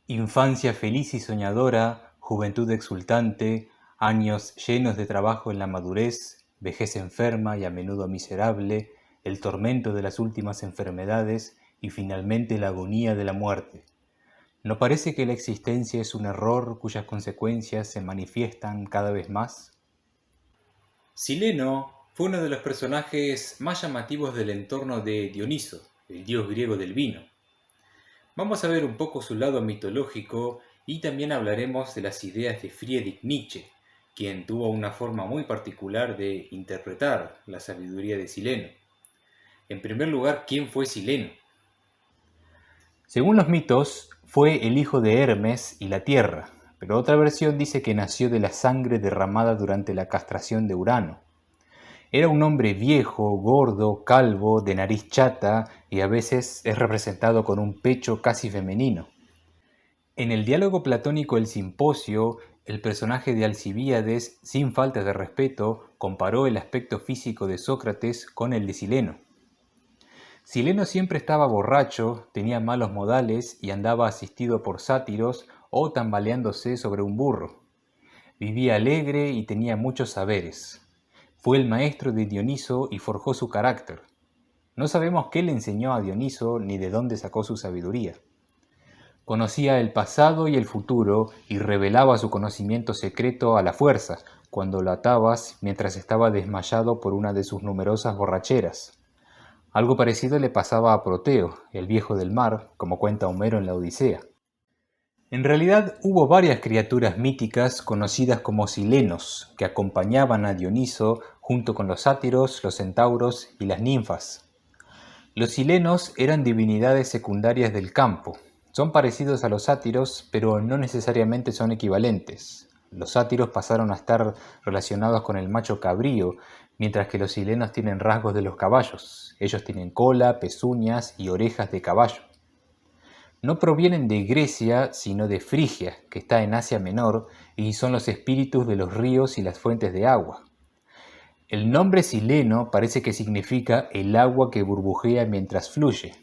Infancia feliz y soñadora, juventud exultante, años llenos de trabajo en la madurez, vejez enferma y a menudo miserable, el tormento de las últimas enfermedades y finalmente la agonía de la muerte. ¿No parece que la existencia es un error cuyas consecuencias se manifiestan cada vez más? Sileno fue uno de los personajes más llamativos del entorno de Dioniso, el dios griego del vino. Vamos a ver un poco su lado mitológico y también hablaremos de las ideas de Friedrich Nietzsche, quien tuvo una forma muy particular de interpretar la sabiduría de Sileno. En primer lugar, ¿quién fue Sileno? Según los mitos, fue el hijo de Hermes y la Tierra, pero otra versión dice que nació de la sangre derramada durante la castración de Urano. Era un hombre viejo, gordo, calvo, de nariz chata y a veces es representado con un pecho casi femenino. En el diálogo platónico El Simposio, el personaje de Alcibíades, sin falta de respeto, comparó el aspecto físico de Sócrates con el de Sileno. Sileno siempre estaba borracho, tenía malos modales y andaba asistido por sátiros o tambaleándose sobre un burro. Vivía alegre y tenía muchos saberes. Fue el maestro de Dioniso y forjó su carácter. No sabemos qué le enseñó a Dioniso ni de dónde sacó su sabiduría. Conocía el pasado y el futuro y revelaba su conocimiento secreto a la fuerza, cuando lo atabas mientras estaba desmayado por una de sus numerosas borracheras. Algo parecido le pasaba a Proteo, el viejo del mar, como cuenta Homero en la Odisea. En realidad hubo varias criaturas míticas conocidas como silenos, que acompañaban a Dioniso junto con los sátiros, los centauros y las ninfas. Los silenos eran divinidades secundarias del campo. Son parecidos a los sátiros, pero no necesariamente son equivalentes. Los sátiros pasaron a estar relacionados con el macho cabrío, mientras que los silenos tienen rasgos de los caballos. Ellos tienen cola, pezuñas y orejas de caballo. No provienen de Grecia, sino de Frigia, que está en Asia Menor, y son los espíritus de los ríos y las fuentes de agua. El nombre sileno parece que significa el agua que burbujea mientras fluye.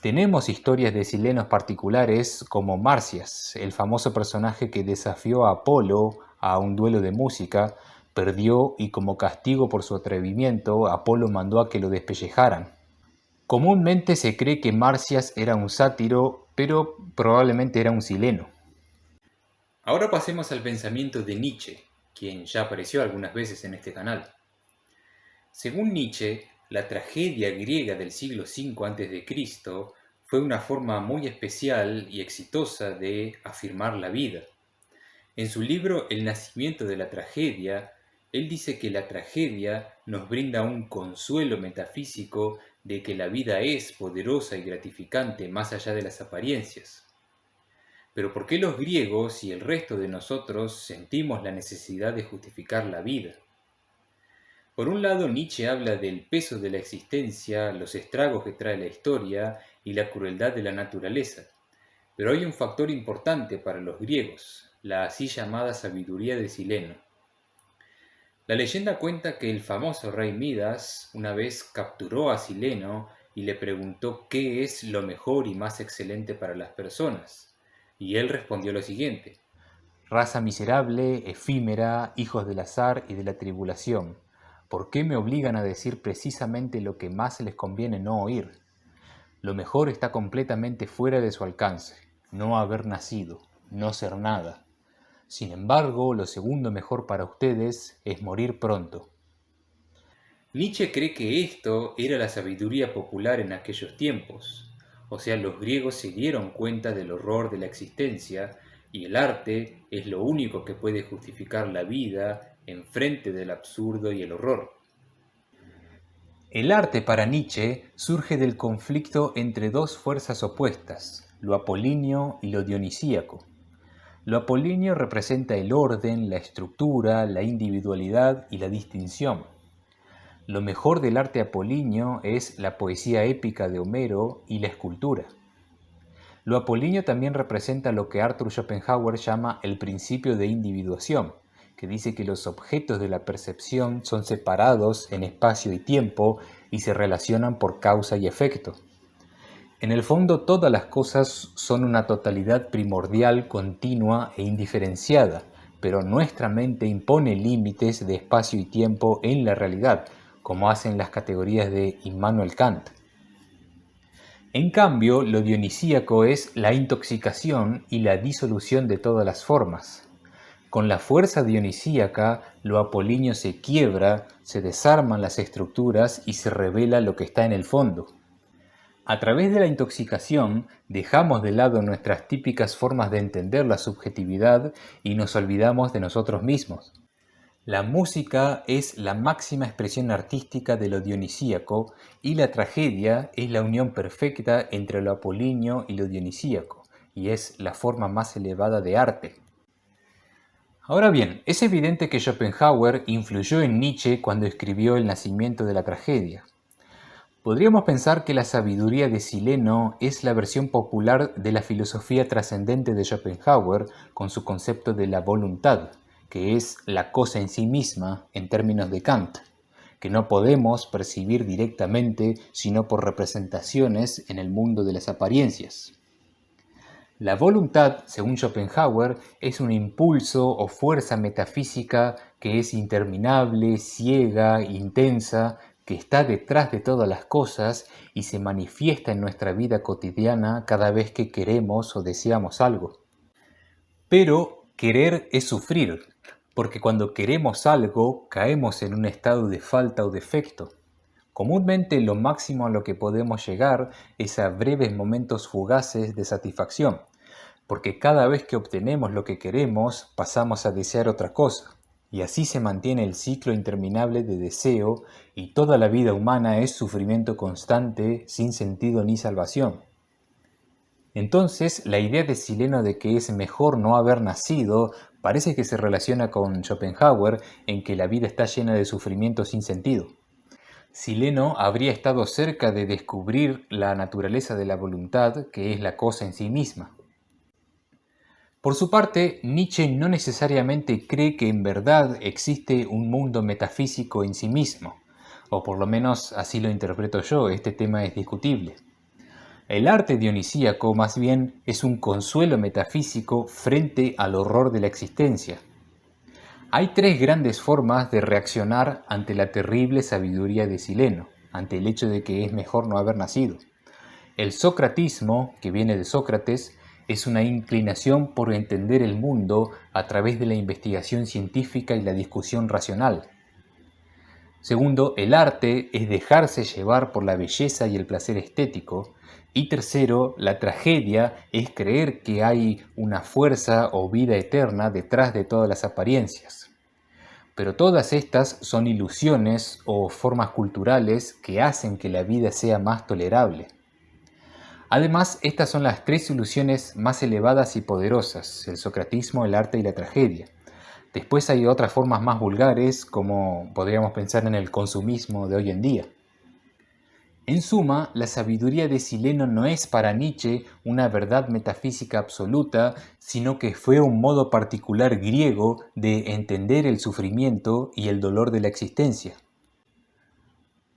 Tenemos historias de silenos particulares como Marcias, el famoso personaje que desafió a Apolo a un duelo de música, perdió y como castigo por su atrevimiento, Apolo mandó a que lo despellejaran. Comúnmente se cree que Marcias era un sátiro, pero probablemente era un sileno. Ahora pasemos al pensamiento de Nietzsche, quien ya apareció algunas veces en este canal. Según Nietzsche, la tragedia griega del siglo V a.C. fue una forma muy especial y exitosa de afirmar la vida. En su libro El nacimiento de la tragedia, él dice que la tragedia nos brinda un consuelo metafísico de que la vida es poderosa y gratificante más allá de las apariencias. Pero ¿por qué los griegos y el resto de nosotros sentimos la necesidad de justificar la vida? Por un lado, Nietzsche habla del peso de la existencia, los estragos que trae la historia y la crueldad de la naturaleza. Pero hay un factor importante para los griegos, la así llamada sabiduría de Sileno. La leyenda cuenta que el famoso rey Midas una vez capturó a Sileno y le preguntó qué es lo mejor y más excelente para las personas. Y él respondió lo siguiente: raza miserable, efímera, hijos del azar y de la tribulación, ¿por qué me obligan a decir precisamente lo que más les conviene no oír? Lo mejor está completamente fuera de su alcance, no haber nacido, no ser nada. Sin embargo, lo segundo mejor para ustedes es morir pronto. Nietzsche cree que esto era la sabiduría popular en aquellos tiempos, o sea, los griegos se dieron cuenta del horror de la existencia y el arte es lo único que puede justificar la vida en frente del absurdo y el horror. El arte para Nietzsche surge del conflicto entre dos fuerzas opuestas, lo apolíneo y lo dionisíaco. Lo apolíneo representa el orden, la estructura, la individualidad y la distinción. Lo mejor del arte apolíneo es la poesía épica de Homero y la escultura. Lo apolíneo también representa lo que Arthur Schopenhauer llama el principio de individuación, que dice que los objetos de la percepción son separados en espacio y tiempo y se relacionan por causa y efecto. En el fondo, todas las cosas son una totalidad primordial, continua e indiferenciada, pero nuestra mente impone límites de espacio y tiempo en la realidad, como hacen las categorías de Immanuel Kant. En cambio, lo dionisíaco es la intoxicación y la disolución de todas las formas. Con la fuerza dionisíaca, lo apolíneo se quiebra, se desarman las estructuras y se revela lo que está en el fondo. A través de la intoxicación, dejamos de lado nuestras típicas formas de entender la subjetividad y nos olvidamos de nosotros mismos. La música es la máxima expresión artística de lo dionisíaco y la tragedia es la unión perfecta entre lo apolíneo y lo dionisíaco, y es la forma más elevada de arte. Ahora bien, es evidente que Schopenhauer influyó en Nietzsche cuando escribió El nacimiento de la tragedia. Podríamos pensar que la sabiduría de Sileno es la versión popular de la filosofía trascendente de Schopenhauer con su concepto de la voluntad, que es la cosa en sí misma en términos de Kant, que no podemos percibir directamente sino por representaciones en el mundo de las apariencias. La voluntad, según Schopenhauer, es un impulso o fuerza metafísica que es interminable, ciega, intensa, que está detrás de todas las cosas y se manifiesta en nuestra vida cotidiana cada vez que queremos o deseamos algo. Pero querer es sufrir, porque cuando queremos algo caemos en un estado de falta o defecto. Comúnmente lo máximo a lo que podemos llegar es a breves momentos fugaces de satisfacción, porque cada vez que obtenemos lo que queremos pasamos a desear otra cosa, y así se mantiene el ciclo interminable de deseo y toda la vida humana es sufrimiento constante sin sentido ni salvación. Entonces, la idea de Sileno de que es mejor no haber nacido parece que se relaciona con Schopenhauer en que la vida está llena de sufrimiento sin sentido. Sileno habría estado cerca de descubrir la naturaleza de la voluntad, que es la cosa en sí misma. Por su parte, Nietzsche no necesariamente cree que en verdad existe un mundo metafísico en sí mismo, o por lo menos así lo interpreto yo, este tema es discutible. El arte dionisíaco más bien es un consuelo metafísico frente al horror de la existencia. Hay tres grandes formas de reaccionar ante la terrible sabiduría de Sileno, ante el hecho de que es mejor no haber nacido. El socratismo, que viene de Sócrates, es una inclinación por entender el mundo a través de la investigación científica y la discusión racional. Segundo, el arte es dejarse llevar por la belleza y el placer estético. Y tercero, la tragedia es creer que hay una fuerza o vida eterna detrás de todas las apariencias. Pero todas estas son ilusiones o formas culturales que hacen que la vida sea más tolerable. Además, estas son las tres ilusiones más elevadas y poderosas: el socratismo, el arte y la tragedia. Después hay otras formas más vulgares, como podríamos pensar en el consumismo de hoy en día. En suma, la sabiduría de Sileno no es para Nietzsche una verdad metafísica absoluta, sino que fue un modo particular griego de entender el sufrimiento y el dolor de la existencia.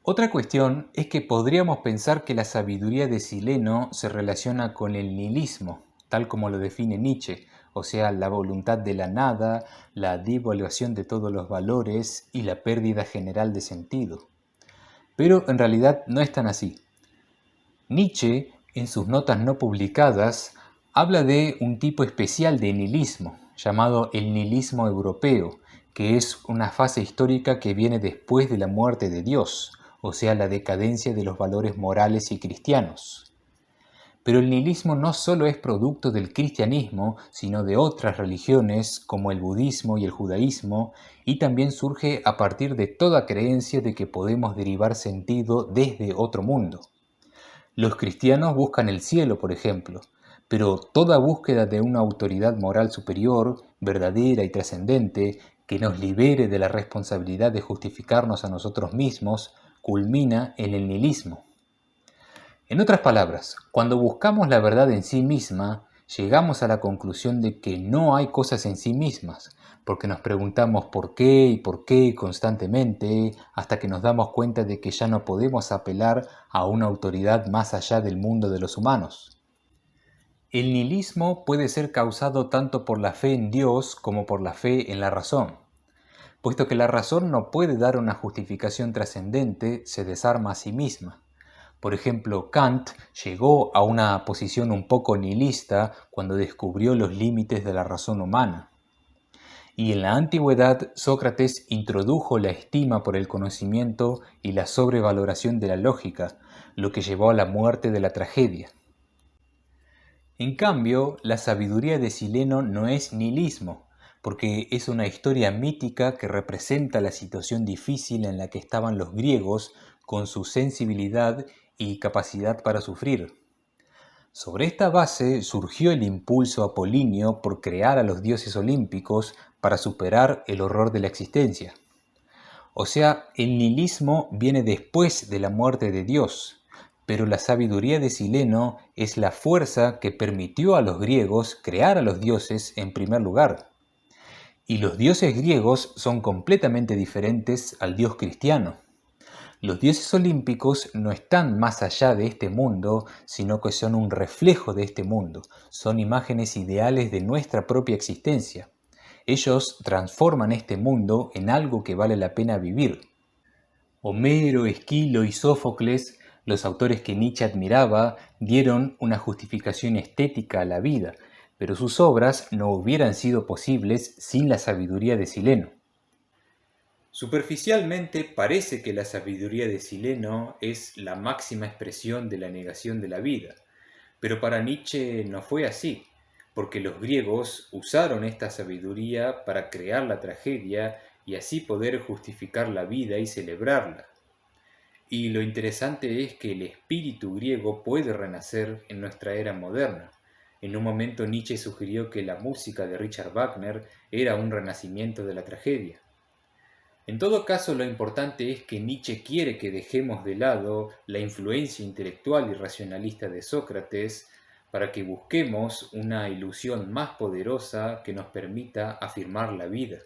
Otra cuestión es que podríamos pensar que la sabiduría de Sileno se relaciona con el nihilismo, tal como lo define Nietzsche, o sea, la voluntad de la nada, la devaluación de todos los valores y la pérdida general de sentido. Pero en realidad no es tan así. Nietzsche, en sus notas no publicadas, habla de un tipo especial de nihilismo, llamado el nihilismo europeo, que es una fase histórica que viene después de la muerte de Dios, o sea, la decadencia de los valores morales y cristianos. Pero el nihilismo no solo es producto del cristianismo, sino de otras religiones como el budismo y el judaísmo, y también surge a partir de toda creencia de que podemos derivar sentido desde otro mundo. Los cristianos buscan el cielo, por ejemplo, pero toda búsqueda de una autoridad moral superior, verdadera y trascendente, que nos libere de la responsabilidad de justificarnos a nosotros mismos, culmina en el nihilismo. En otras palabras, cuando buscamos la verdad en sí misma, llegamos a la conclusión de que no hay cosas en sí mismas, porque nos preguntamos por qué constantemente, hasta que nos damos cuenta de que ya no podemos apelar a una autoridad más allá del mundo de los humanos. El nihilismo puede ser causado tanto por la fe en Dios como por la fe en la razón. Puesto que la razón no puede dar una justificación trascendente, se desarma a sí misma. Por ejemplo, Kant llegó a una posición un poco nihilista cuando descubrió los límites de la razón humana. Y en la antigüedad, Sócrates introdujo la estima por el conocimiento y la sobrevaloración de la lógica, lo que llevó a la muerte de la tragedia. En cambio, la sabiduría de Sileno no es nihilismo, porque es una historia mítica que representa la situación difícil en la que estaban los griegos con su sensibilidad y capacidad para sufrir. Sobre esta base surgió el impulso apolíneo por crear a los dioses olímpicos para superar el horror de la existencia. O sea, el nihilismo viene después de la muerte de Dios, pero la sabiduría de Sileno es la fuerza que permitió a los griegos crear a los dioses en primer lugar. Y los dioses griegos son completamente diferentes al dios cristiano. Los dioses olímpicos no están más allá de este mundo, sino que son un reflejo de este mundo, son imágenes ideales de nuestra propia existencia. Ellos transforman este mundo en algo que vale la pena vivir. Homero, Esquilo y Sófocles, los autores que Nietzsche admiraba, dieron una justificación estética a la vida, pero sus obras no hubieran sido posibles sin la sabiduría de Sileno. Superficialmente parece que la sabiduría de Sileno es la máxima expresión de la negación de la vida, pero para Nietzsche no fue así, porque los griegos usaron esta sabiduría para crear la tragedia y así poder justificar la vida y celebrarla. Y lo interesante es que el espíritu griego puede renacer en nuestra era moderna. En un momento Nietzsche sugirió que la música de Richard Wagner era un renacimiento de la tragedia. En todo caso, lo importante es que Nietzsche quiere que dejemos de lado la influencia intelectual y racionalista de Sócrates para que busquemos una ilusión más poderosa que nos permita afirmar la vida.